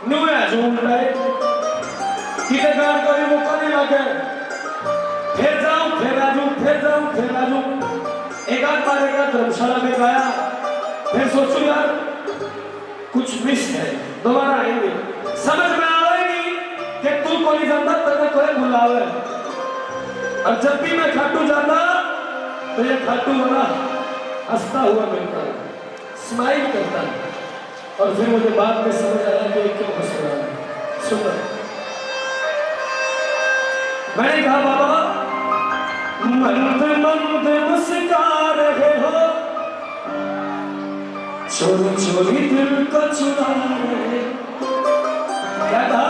नुया झूमड़े किते गान कोई मौका नहीं लगे फिर जाऊं फिर आ जाऊं फिर जाऊं फिर आ जाऊं एक आध बार एक आध धर्मशाला में गाया फिर सोचूं यार कुछ मिस है दोबारा आएंगे समझ में आएगी कि तू कोई जानता तेरे कोई बुलावे और जब भी मैं खाटू जाता तो ये खाटू वाला हंसता हुआ मिलता स्माइल करता और फिर मुझे बाद में समझ आया कि क्यों हंस रहा है सुनो मैंने कहा बाबा मंद मंद मुस्कुरा रहे हो चोरी चोरी दिल को चुरा रहे क्या कहा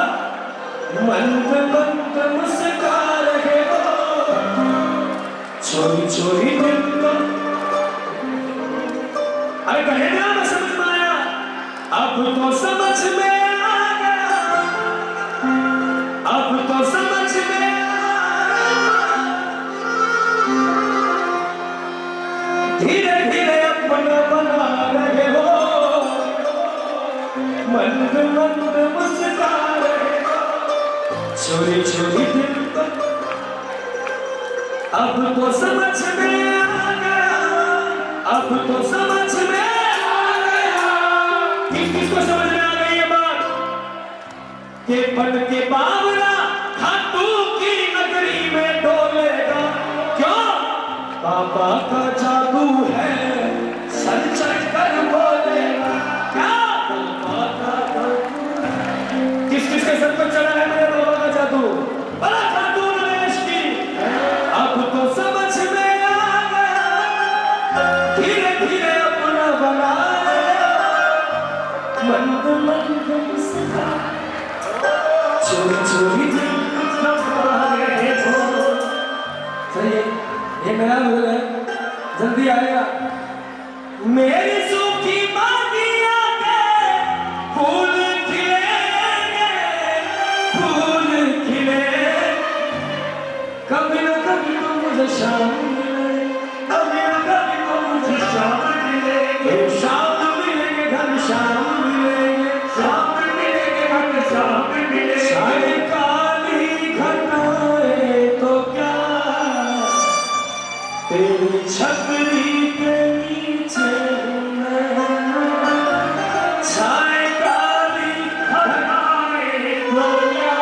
मंद मंद मुस्कुरा रहे हो चोरी चोरी दिल को अरे कहे ना मैं समझ में आया अब तो समझ में आ गया अब तो समझ में धीरे धीरे अपना बना रहे हो मंद मंद मुस्कुरा रहे हो चोरी चोरी दिल को अब तो समझ में आ गया अब तो समझ में आ गया किसको समझ में आ गई ये बात के बन के बावरा खाटू की नगरी में डोलेगा क्यों बाबा का जादू है सर चढ़ कर बोलेगा क्या बाबा का किस किस के सर पर चढ़ा है मेरे बाबा का जादू बड़ा खाटू नरेश की अब तो समझ में आ गया धीरे धीरे अपना बना मंद मंद मुस्कुरा चोरी चोरी दिल को रहे हो सही है ये मेरा बोल है जल्दी आएगा मेरी सूखी बागिया के फूल खिलेंगे फूल खिले कभी न कभी तो मुझे शाम मिले कभी न कभी तो मुझे शाम मिलेंगे शाम मिलेंगे घर शाम मिलेंगे शाम मिलेंगे घर शाम मिलेंगे सारी काली घटाए तो क्या तेरी छतरी के नीचे छाए काली घटाए तो क्या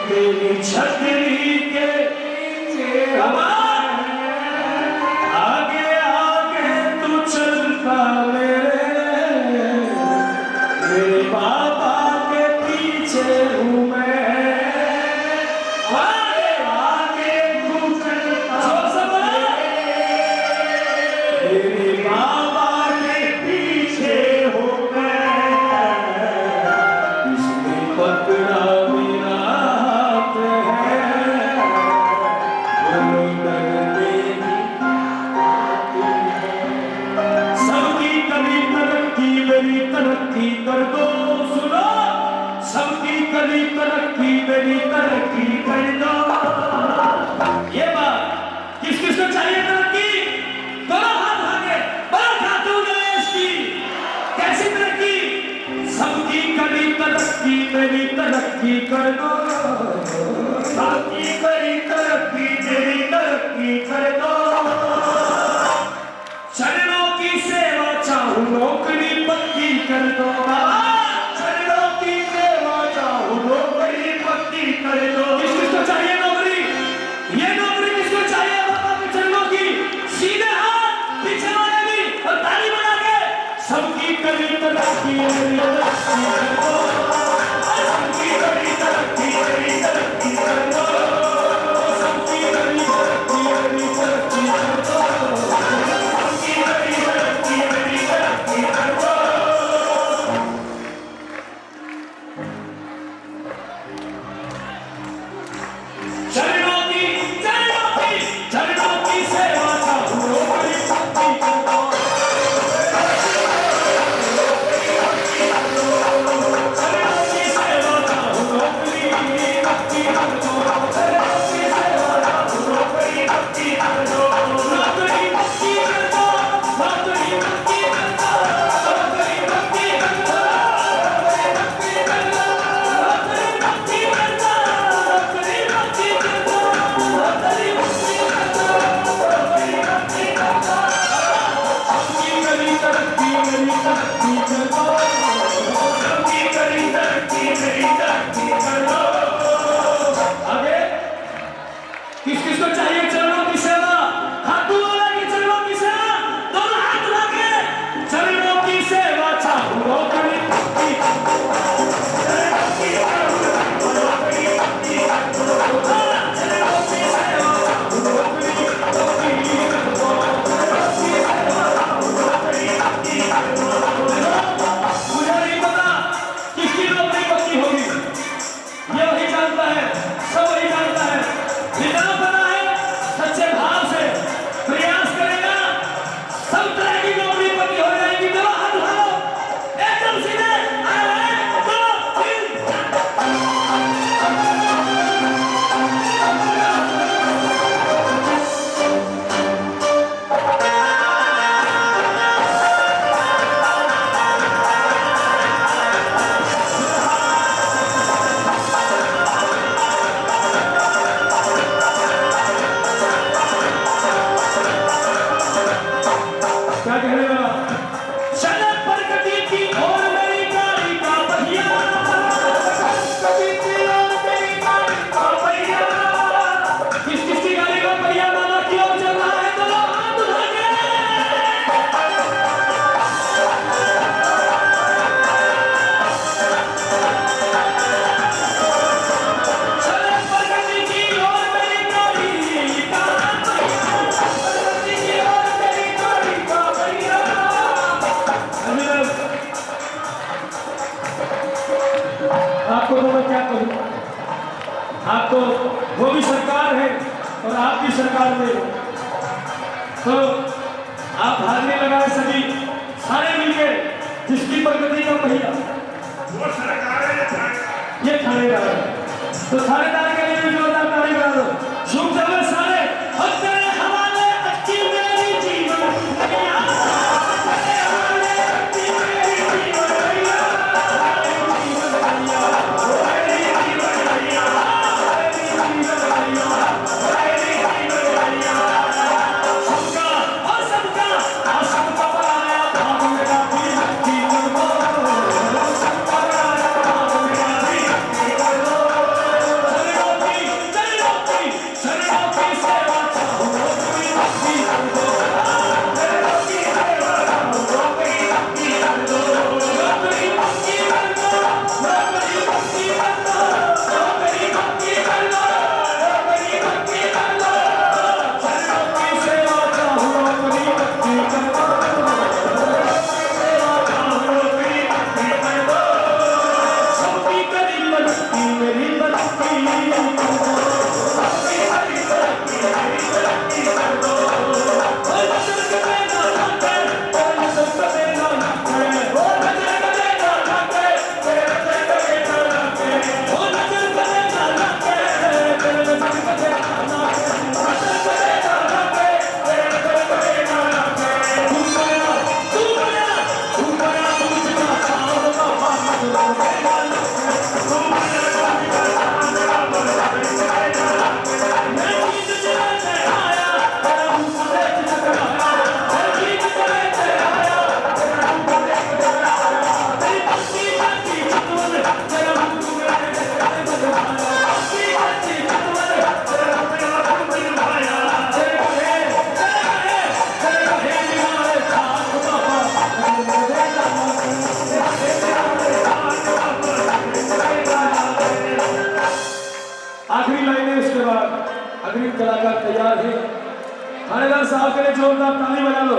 तेरी छतरी के नीचे आगे आगे तू चलता मेरे बाबा के पीछे हूँ मैं आगे आगे तू चलता मेरे बाबा के पीछे हूँ मैं इसने पकड़ा मेरा हाथ है सबकी कभी तरक्की मेरी तरक्की कर दो सुनो सबकी कभी तरक्की मेरी तरक्की कर दो ये बात किस किस को चाहिए तरक्की दोनों हाथ आगे बड़ा खाटू नरेश की कैसी तरक्की सबकी कभी तरक्की मेरी तरक्की कर दो सबकी कभी तरक्की मेरी तरक्की कर दो चरणों की सेवा चाहूं नौकरी पक्की कर दो चरणों की सेवा चाहूं नौकरी पक्की कर दो किसको चाहिए नौकरी ये नौकरी किसको चाहिए बाबा के चरणों की सीधे हाथ पीछे वाले भी और ताली बजा के सबकी कभी तरक्की मेरी तरक्की कर दो सबकी कभी तरक्की मेरी तरक्की कर दो सबकी कभी तरक्की मेरी तरक्की कर दो सबकी कभी तरक्की मेरी तरक्की कर दो चरणों की सेवा चाहूं नौकरी पक्की कर दो चरणों की सेवा चाहूं नौकरी पक्की कर दो तरक्की कर दो, सबकी करी तरक्की मेरी तरक्की कर दो। आगे किस किस को चाहिए चरणों की सेवा? हाथों वाला की चरणों की सेवा, दोनों हाथ उठा के चरणों की सेवा चाहूँ करी आपको तो मैं क्या कहूँ, आप तो वो भी सरकार है और आप भी सरकार में, तो आप भागने लगाए सभी सारे मिलके जिसकी प्रगति का पहिया वो सरकार है, ये थानेदार है, तो थानेदार के लिए भी जोरदार ताली बजा दो। शुभ जबर सारे और तेरे हवाले अच्छी मेरी जीवन नैया, तेरे हवाले अच्छी मेरी जीवन नैया, आखिरी लाइन है, उसके बाद अग्रिम कलाकार तैयार है। थानेदार साहब के लिए जोरदार ताली बजा लो।